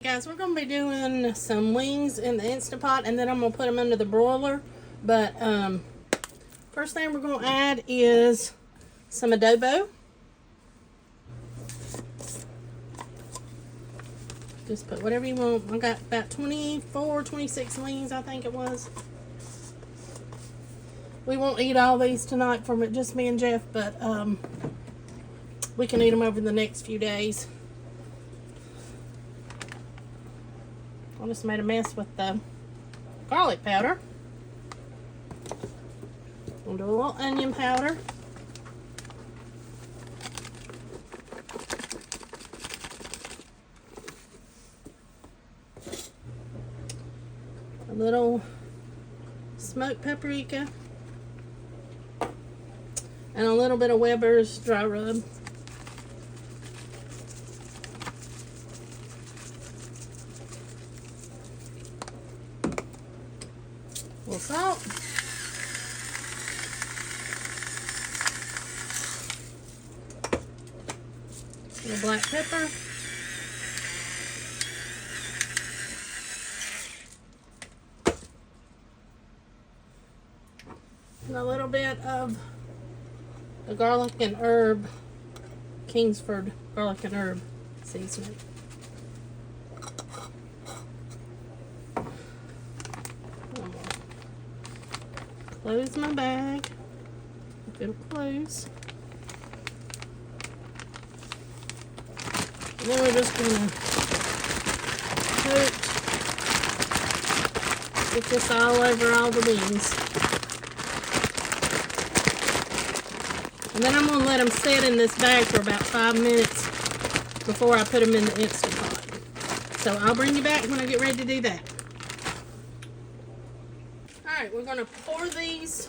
Guys, we're going to be doing some wings in the Instant Pot, and then I'm going to put them under the broiler. But first thing we're going to add is some adobo. Just put whatever you want. I got about 24, 26 wings, I think it was. We won't eat all these tonight from it, just me and Jeff, but we can eat them over the next few days. I just made a mess with the garlic powder. We'll do a little onion powder. A little smoked paprika. And a little bit of Weber's dry rub. A little salt. A little black pepper. And a little bit of the garlic and herb, Kingsford garlic and herb seasoning. Close my bag, if it'll close. And then we're just gonna get this all over all the wings. And then I'm going to let them sit in this bag for about 5 minutes before I put them in the Instant Pot. So I'll bring you back when I get ready to do that. Alright, we're going to pour these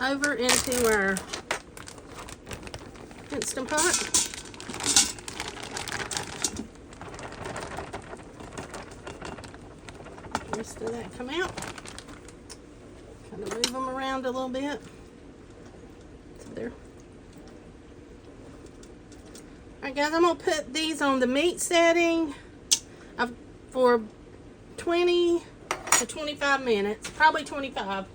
over into our Instant Pot. The rest of that come out. Kind of move them around a little bit. There. Alright guys, I'm going to put these on the meat setting for 20 to 25 minutes, probably 25.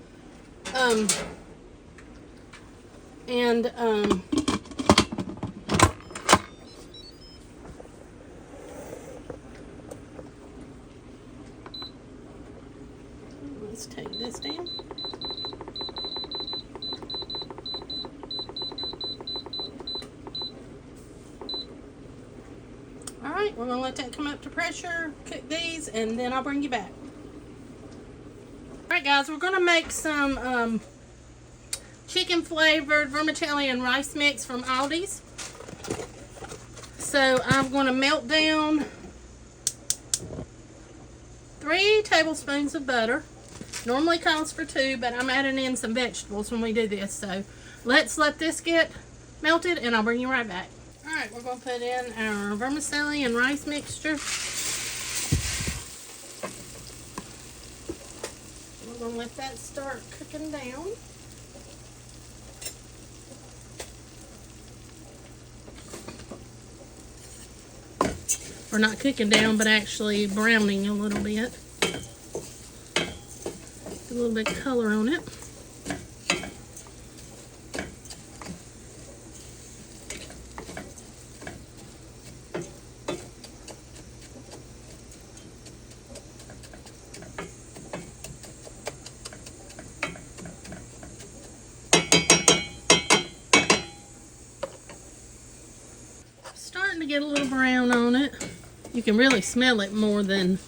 Let's take this down. Alright, we're going to let that come up to pressure, cook these, and then I'll bring you back. Alright guys, we're going to make some chicken flavored vermicelli and rice mix from Aldi's. So I'm going to melt down 3 tablespoons of butter. Normally calls for 2, but I'm adding in some vegetables when we do this. So let's let this get melted and I'll bring you right back. Alright, we're going to put in our vermicelli and rice mixture. We're going to let that start cooking down. Or not cooking down, but actually browning a little bit. A little bit of color on it. Starting to get a little brown on it. You can really smell it more than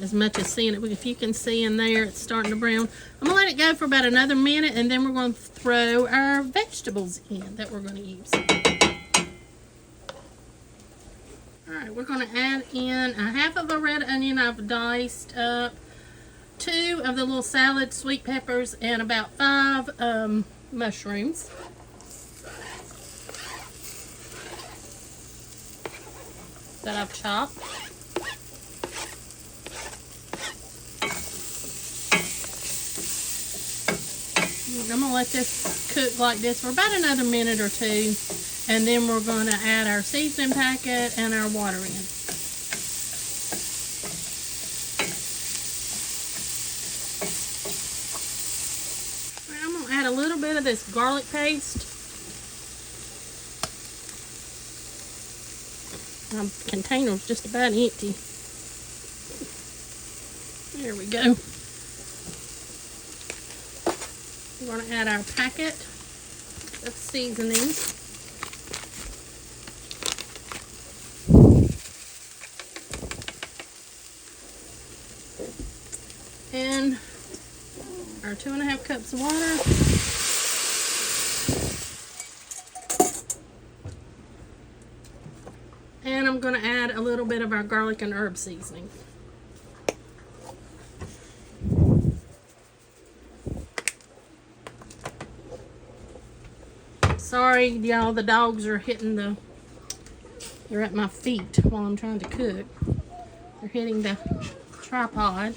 as much as seeing it. If you can see in there, it's starting to brown. I'm going to let it go for about another minute, and then we're going to throw our vegetables in that we're going to use. Alright, we're going to add in a half of a red onion I've diced up, 2 of the little salad sweet peppers, and about 5 mushrooms. That I've chopped. I'm going to let this cook like this for about another minute or 2. And then we're going to add our seasoning packet and our water in. I'm going to add a little bit of this garlic paste. My container's just about empty. There we go. We're going to add our packet of seasoning. And our 2.5 cups of water. And I'm going to add a little bit of our garlic and herb seasoning. Sorry, y'all, the dogs are they're at my feet while I'm trying to cook. They're hitting the tripod.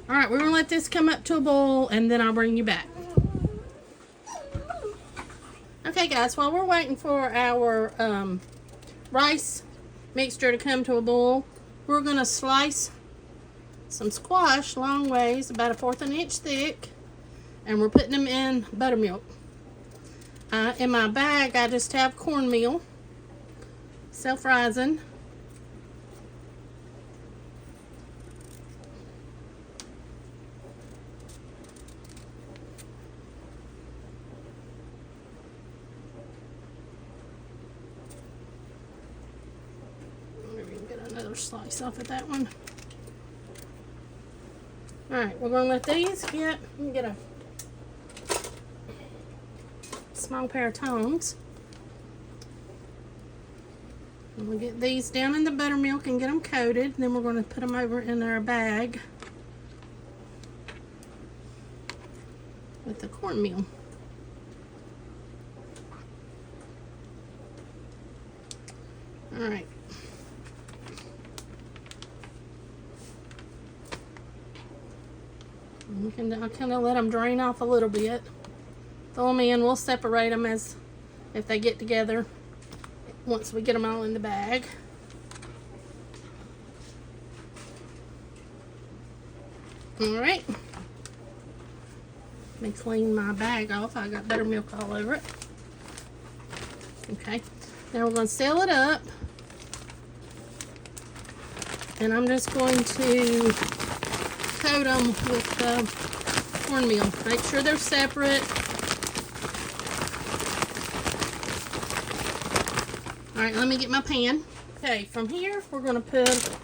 All right, we're gonna let this come up to a boil and then I'll bring you back. Okay, guys, while we're waiting for our rice mixture to come to a boil, we're gonna slice some squash long ways, about 1/4 inch thick, and we're putting them in buttermilk. In my bag, I just have cornmeal, self-rising. Maybe we can get another slice off of that one. Alright, we're going to let these get a small pair of tongs. And we'll get these down in the buttermilk and get them coated. Then we're going to put them over in our bag with the cornmeal. Alright. I'll kind of let them drain off a little bit. Throw them in. We'll separate them as if they get together once we get them all in the bag. Alright. Let me clean my bag off. I got buttermilk all over it. Okay. Now we're going to seal it up. And I'm just going to coat them with cornmeal. Make sure they're separate. Alright, let me get my pan. Okay, from here we're going to put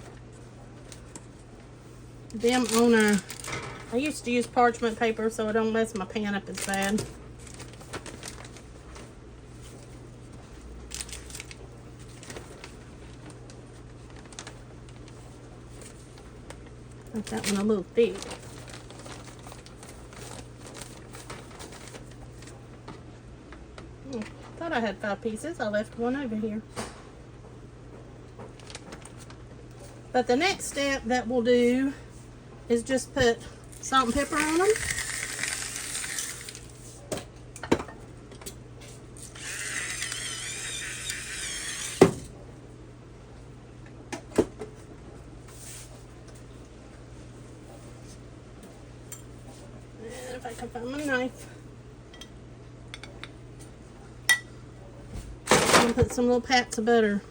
them on our... I used to use parchment paper so I don't mess my pan up as bad. Make that one a little thick. Thought I had 5 pieces. I left one over here. But the next step that we'll do is just put salt and pepper on them. And if I can find my knife. And put some little pats of butter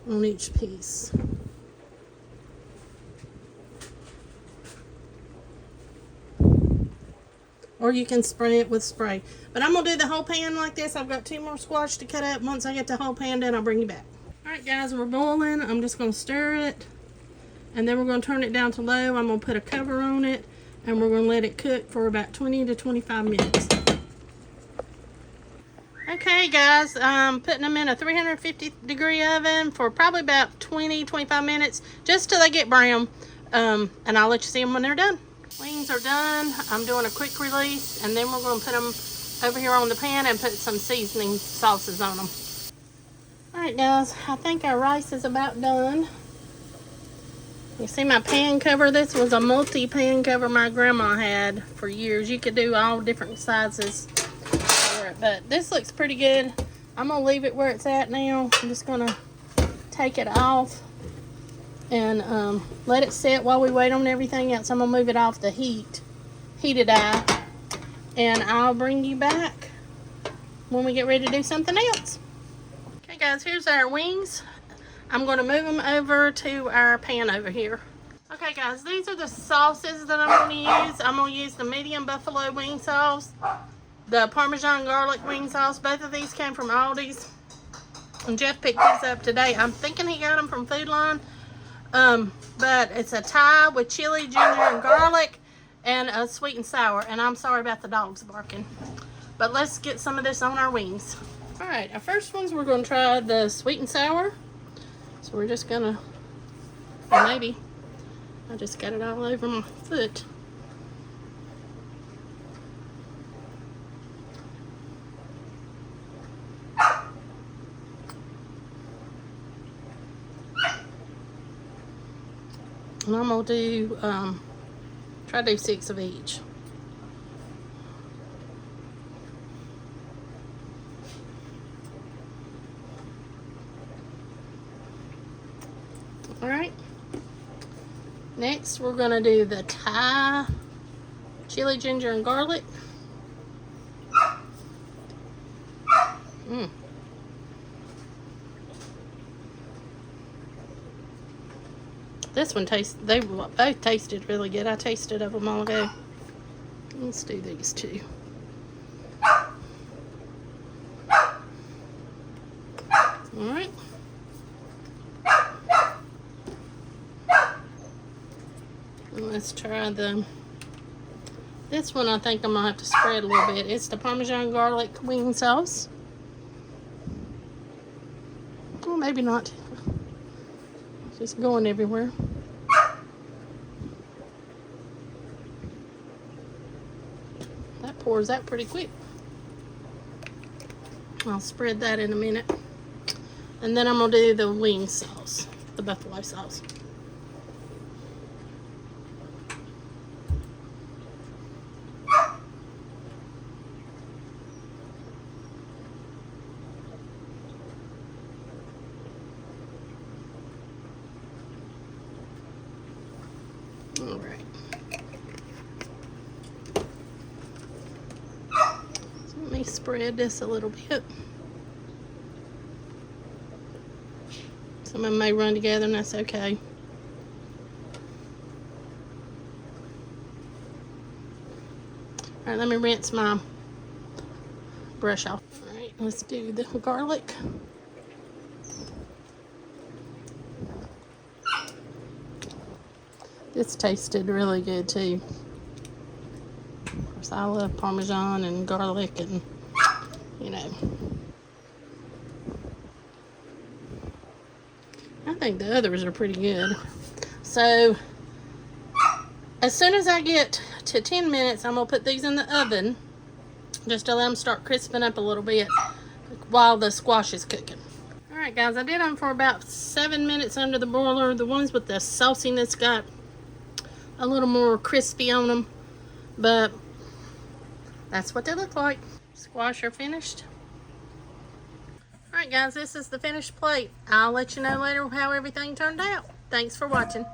on each piece. Or you can spray it with spray. But I'm going to do the whole pan like this. I've got 2 more squash to cut up. Once I get the whole pan done, I'll bring you back. Alright guys, we're boiling. I'm just going to stir it. And then we're going to turn it down to low. I'm going to put a cover on it. And we're going to let it cook for about 20 to 25 minutes. Okay guys, I'm putting them in a 350-degree oven for probably about 20-25 minutes. Just till they get brown. And I'll let you see them when they're done. Wings are done. I'm doing a quick release, and then we're going to put them over here on the pan and put some seasoning sauces on them. Alright guys, I think our rice is about done. You see my pan cover? This was a multi-pan cover my grandma had for years. You could do all different sizes for Alright, but this looks pretty good. I'm going to leave it where it's at now. I'm just going to take it off and let it set while we wait on everything else. I'm going to move it off the heated eye, and I'll bring you back when we get ready to do something else. Okay guys, here's our wings. I'm going to move them over to our pan over here. Okay guys, these are the sauces that I'm going to use. I'm going to use the medium buffalo wing sauce, the Parmesan garlic wing sauce. Both of these came from Aldi's, and Jeff picked these up today. I'm thinking he got them from Food Line, but it's a Thai with chili, ginger, and garlic, and a sweet and sour. And I'm sorry about the dogs barking, but let's get some of this on our wings. All right, our first ones, we're going to try the sweet and sour. So we're just gonna, or maybe I just got it all over my foot. And I'm gonna do, try to do 6 of each. All right. Next, we're gonna do the Thai chili, ginger, and garlic. This one tastes, they both tasted really good. I tasted of them all ago. Let's do these two. All right. Let's try this one. I think I'm gonna have to spread a little bit. It's the Parmesan garlic wing sauce. Well, maybe not. Just going everywhere. That pours out pretty quick. I'll spread that in a minute. And then I'm gonna do the wing sauce, the buffalo sauce. All right. So let me spread this a little bit. Some of them may run together, and that's okay. All right, let me rinse my brush off. All right, let's do the garlic. This tasted really good too. Of course, I love Parmesan and garlic, and you know. I think the others are pretty good. So, as soon as I get to 10 minutes, I'm going to put these in the oven just to let them start crisping up a little bit while the squash is cooking. Alright guys, I did them for about 7 minutes under the broiler. The ones with the sauciness got a little more crispy on them, but that's what they look like. Squash are finished. Alright guys, this is the finished plate. I'll let you know later how everything turned out. Thanks for watching.